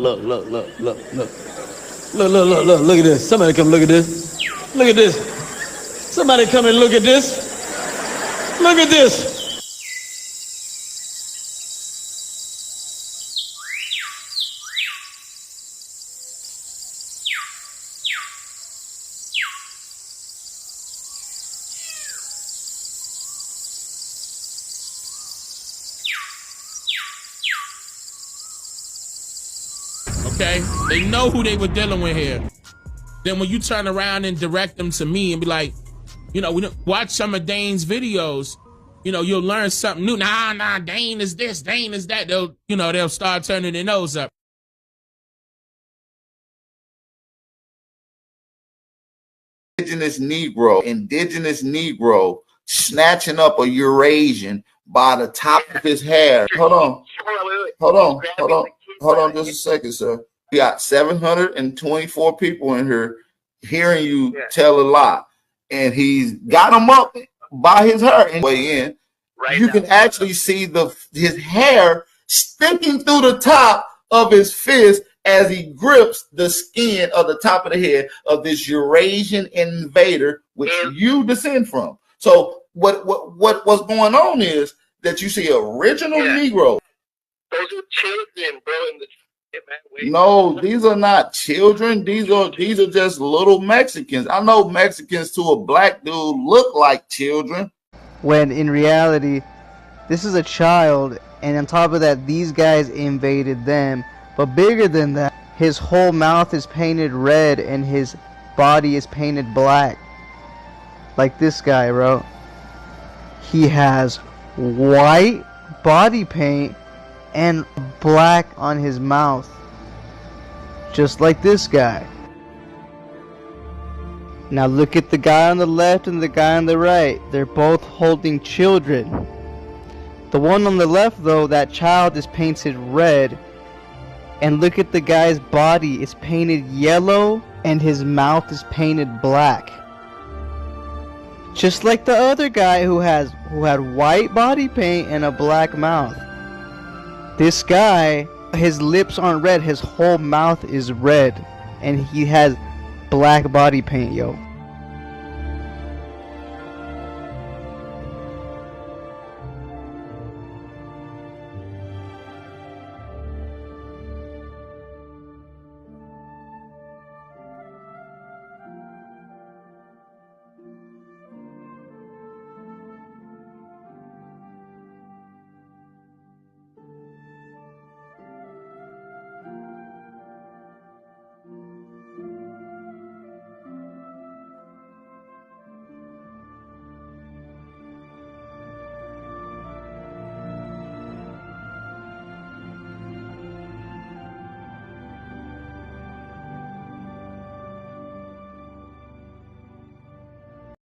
Look at this. Somebody come look at this. Look at this. Somebody come and look at this. Look at this. Okay, they know who they were dealing with here. Then when you turn around and direct them to me and be like, you know, watch some of Dane's videos, you know, you'll learn something new. Nah, Dane is this, Dane is that. They'll start turning their nose up. Indigenous Negro snatching up a Eurasian by the top of his hair. Hold on just a second, sir. We got 724 people in here hearing you tell a lie, and he's got him up by his hair and way in. Right, you can actually see his hair sticking through the top of his fist as he grips the skin of the top of the head of this Eurasian invader, which you descend from. So what's going on is that you see original Negro. Those are children, bro. No, these are not children. These are just little Mexicans. I know Mexicans to a black dude look like children. When in reality, this is a child, and on top of that, these guys invaded them. But bigger than that, his whole mouth is painted red and his body is painted black. Like this guy, bro. He has white body paint and black on his mouth, just like this guy. Now look at the guy on the left and the guy on the right. They're both holding children. The one on the left, though, that child is painted red, and look at the guy's body. It's painted yellow and his mouth is painted black, just like the other guy who had white body paint and a black mouth. This guy, his lips aren't red, his whole mouth is red, and he has black body paint, yo.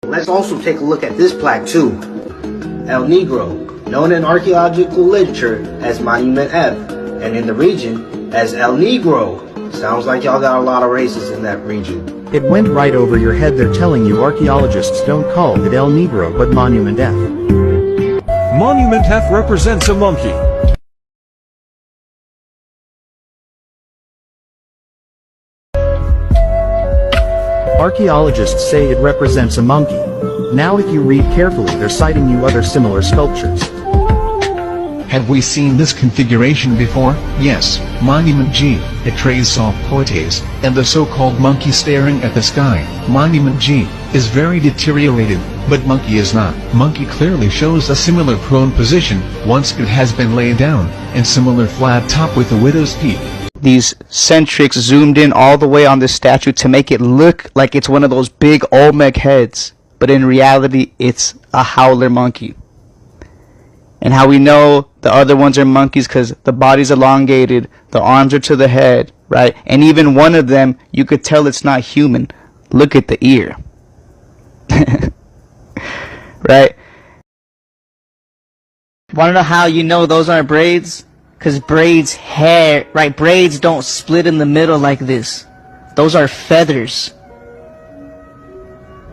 Let's also take a look at this plaque too. El Negro, known in archaeological literature as Monument F, and in the region as El Negro. Sounds like y'all got a lot of races in that region. It went right over your head. They're telling you archaeologists don't call it El Negro but Monument F. Monument F represents a monkey. Archaeologists say it represents a monkey. Now if you read carefully, they're citing you other similar sculptures. Have we seen this configuration before? Yes, Monument G, a trace of poetes, and the so-called monkey staring at the sky. Monument G is very deteriorated, but monkey is not. Monkey clearly shows a similar prone position, once it has been laid down, and similar flat top with a widow's peak. These centrics zoomed in all the way on this statue to make it look like it's one of those big Olmec heads, but in reality it's a howler monkey. And how we know the other ones are monkeys, because the body's elongated, the arms are to the head, right? And even one of them, you could tell it's not human. Look at the ear. Right? Want to know how you know those aren't braids? Because braids don't split in the middle like this. Those are feathers.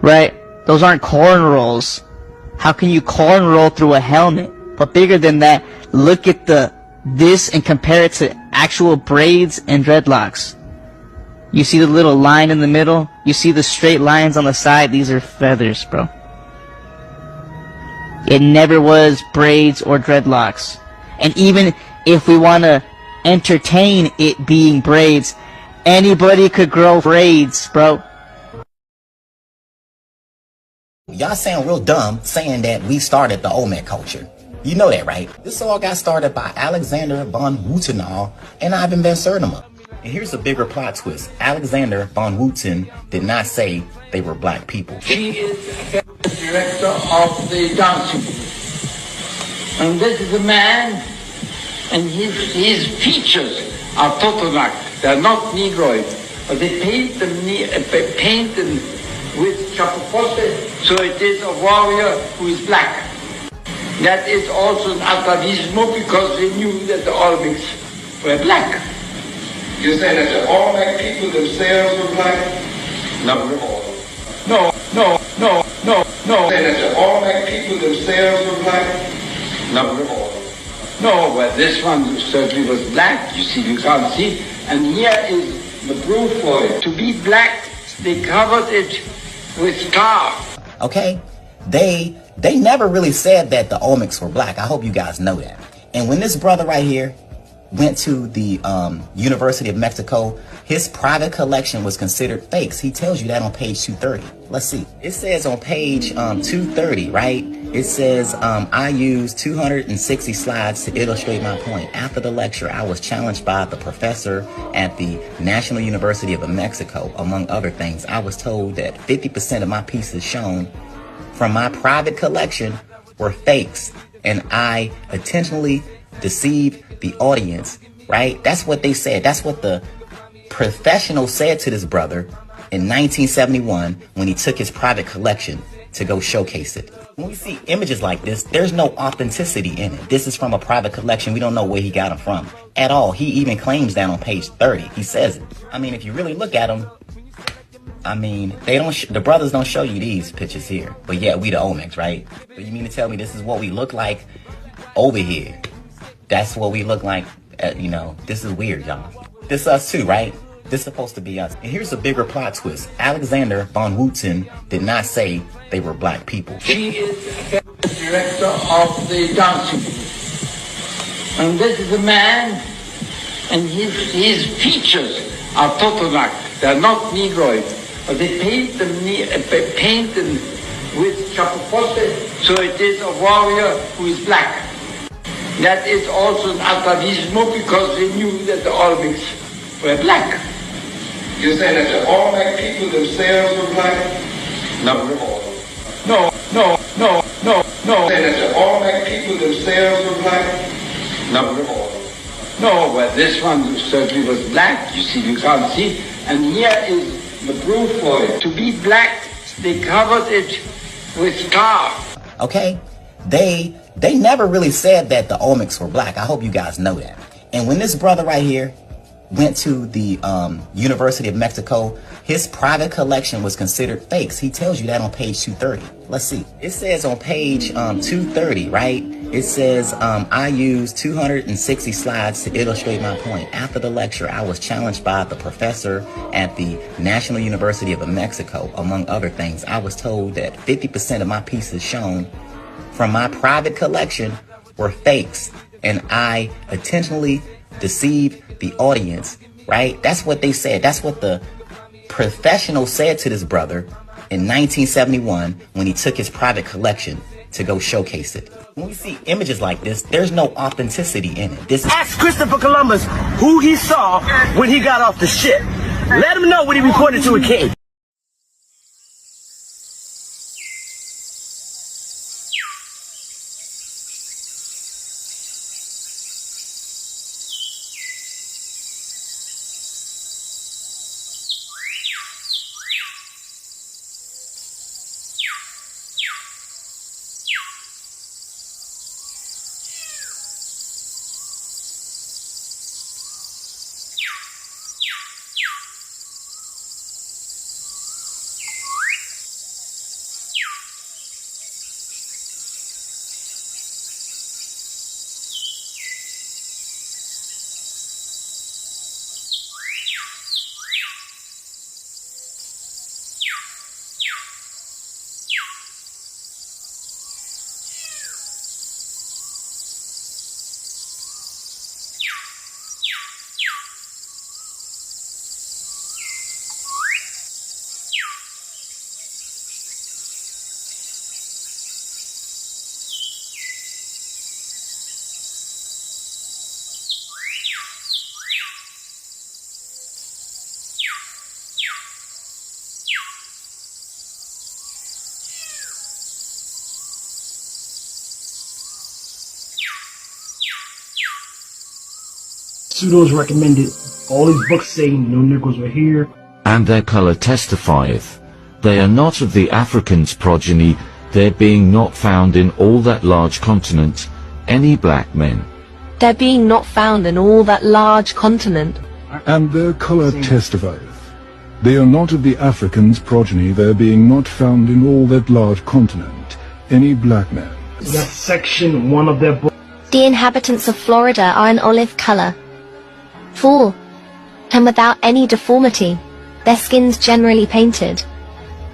Right? Those aren't cornrows. How can you cornrow through a helmet? But bigger than that, look at this and compare it to actual braids and dreadlocks. You see the little line in the middle? You see the straight lines on the side? These are feathers, bro. It never was braids or dreadlocks. And even if we want to entertain it being braids, anybody could grow braids, bro. Y'all sound real dumb saying that we started the Olmec culture. You know that, right? This all got started by Alexander von Woutenau and Ivan van Sertima. And here's a bigger plot twist. Alexander von Wouten did not say they were black people. He is the director of the dancing. And this is a man, and his features are Totonac. They're not Negroid. But they paint them with chapopote, so it is a warrior who is black. That is also an atavismo because they knew that the Olmecs were black. You're saying that the Olmec people themselves were black? No. You're saying that the Olmec people themselves were black? No, but this one certainly was black. You see, you can't see. And here is the proof for it. To be black, they covered it with tar. Okay? They never really said that the Olmecs were black. I hope you guys know that. And when this brother right here went to the University of Mexico, his private collection was considered fakes. He tells you that on page 230. Let's see. It says on page 230, right? It says, I used 260 slides to illustrate my point. After the lecture, I was challenged by the professor at the National University of Mexico. Among other things, I was told that 50% of my pieces shown from my private collection were fakes, and I intentionally deceived the audience, right? That's what they said. That's what the professional said to this brother in 1971 when he took his private collection to go showcase it. When we see images like this, there's no authenticity in it. This is from a private collection. We don't know where he got them from at all. He even claims that on page 30. He says it. I mean, if you really look at them, I mean, they don't. The brothers don't show you these pictures here. But yeah, we the Olmecs, right? But you mean to tell me this is what we look like over here? That's what we look like. You know, this is weird, y'all. This is us too, right? This is supposed to be us. And here's a bigger plot twist. Alexander von Wouten did not say they were black people. He is the director of the dancing. And this is a man, and his features are Totonac. They're not Negroid. But they paint them with chapopote, so it is a warrior who is black. That is also an atavismo because they knew that the Olmecs were black. You're saying that the Olmec people themselves were black? No. You're saying that the Olmec people themselves were black? No, but this one certainly was black. You see, you can't see. And here is the proof for it. To be black, they covered it with tar. Okay? They never really said that the Olmecs were black. I hope you guys know that. And when this brother right here went to the University of Mexico, his private collection was considered fakes. He tells you that on page 230. Let's see. It says on page 230, right? It says, I used 260 slides to illustrate my point. After the lecture, I was challenged by the professor at the National University of Mexico. Among other things, I was told that 50% of my pieces shown from my private collection were fakes, and I intentionally deceived the audience, right? That's what they said. That's what the professional said to this brother in 1971 when he took his private collection to go showcase it. When we see images like this, there's no authenticity in it. This is Ask Christopher Columbus who he saw when he got off the ship. Let him know when he reported to a king. Pseudos recommended. All these books saying no Negroes were here. And their color testifieth. They are not of the Africans' progeny, there being not found in all that large continent any black men. There being not found in all that large continent. And their color testifieth. They are not of the Africans' progeny, there being not found in all that large continent any black men. So that's section 1 of their book. The inhabitants of Florida are an olive color, full, and without any deformity, their skins generally painted,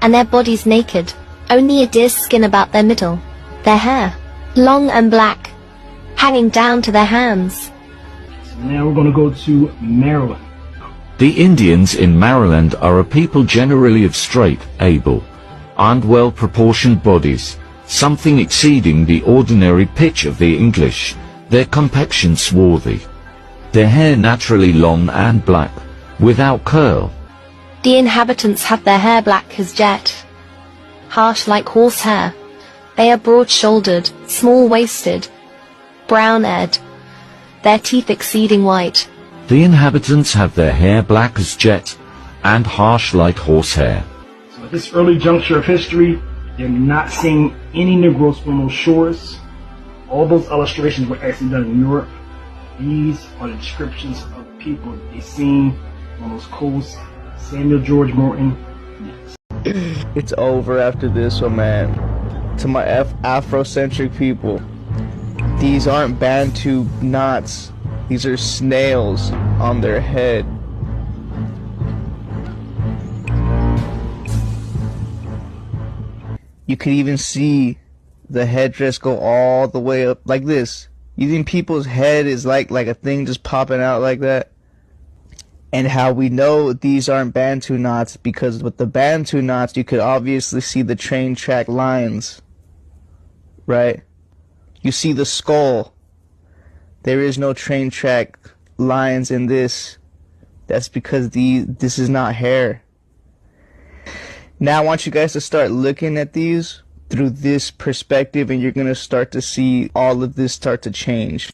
and their bodies naked, only a deer's skin about their middle, their hair, long and black, hanging down to their hands. So now we're going to go to Maryland. The Indians in Maryland are a people generally of straight, able, and well-proportioned bodies, something exceeding the ordinary pitch of the English, their complexion swarthy, their hair naturally long and black, without curl. The inhabitants have their hair black as jet, harsh like horsehair. They are broad-shouldered, small-waisted, brown-haired, their teeth exceeding white. The inhabitants have their hair black as jet, and harsh like horsehair. So at this early juncture of history, they're not seeing any Negroes from those shores. All those illustrations were actually done in Europe. These are the descriptions of the people they seen on those coasts. Samuel George Morton. It's over after this one, man. To my Afrocentric people, these aren't Bantu knots. These are snails on their head. You could even see the headdress go all the way up like this. You think people's head is like a thing just popping out like that? And how we know these aren't Bantu knots, because with the Bantu knots you could obviously see the train track lines, right? You see the skull. There is no train track lines in this. That's because this is not hair. Now I want you guys to start looking at these through this perspective, and you're going to start to see all of this start to change.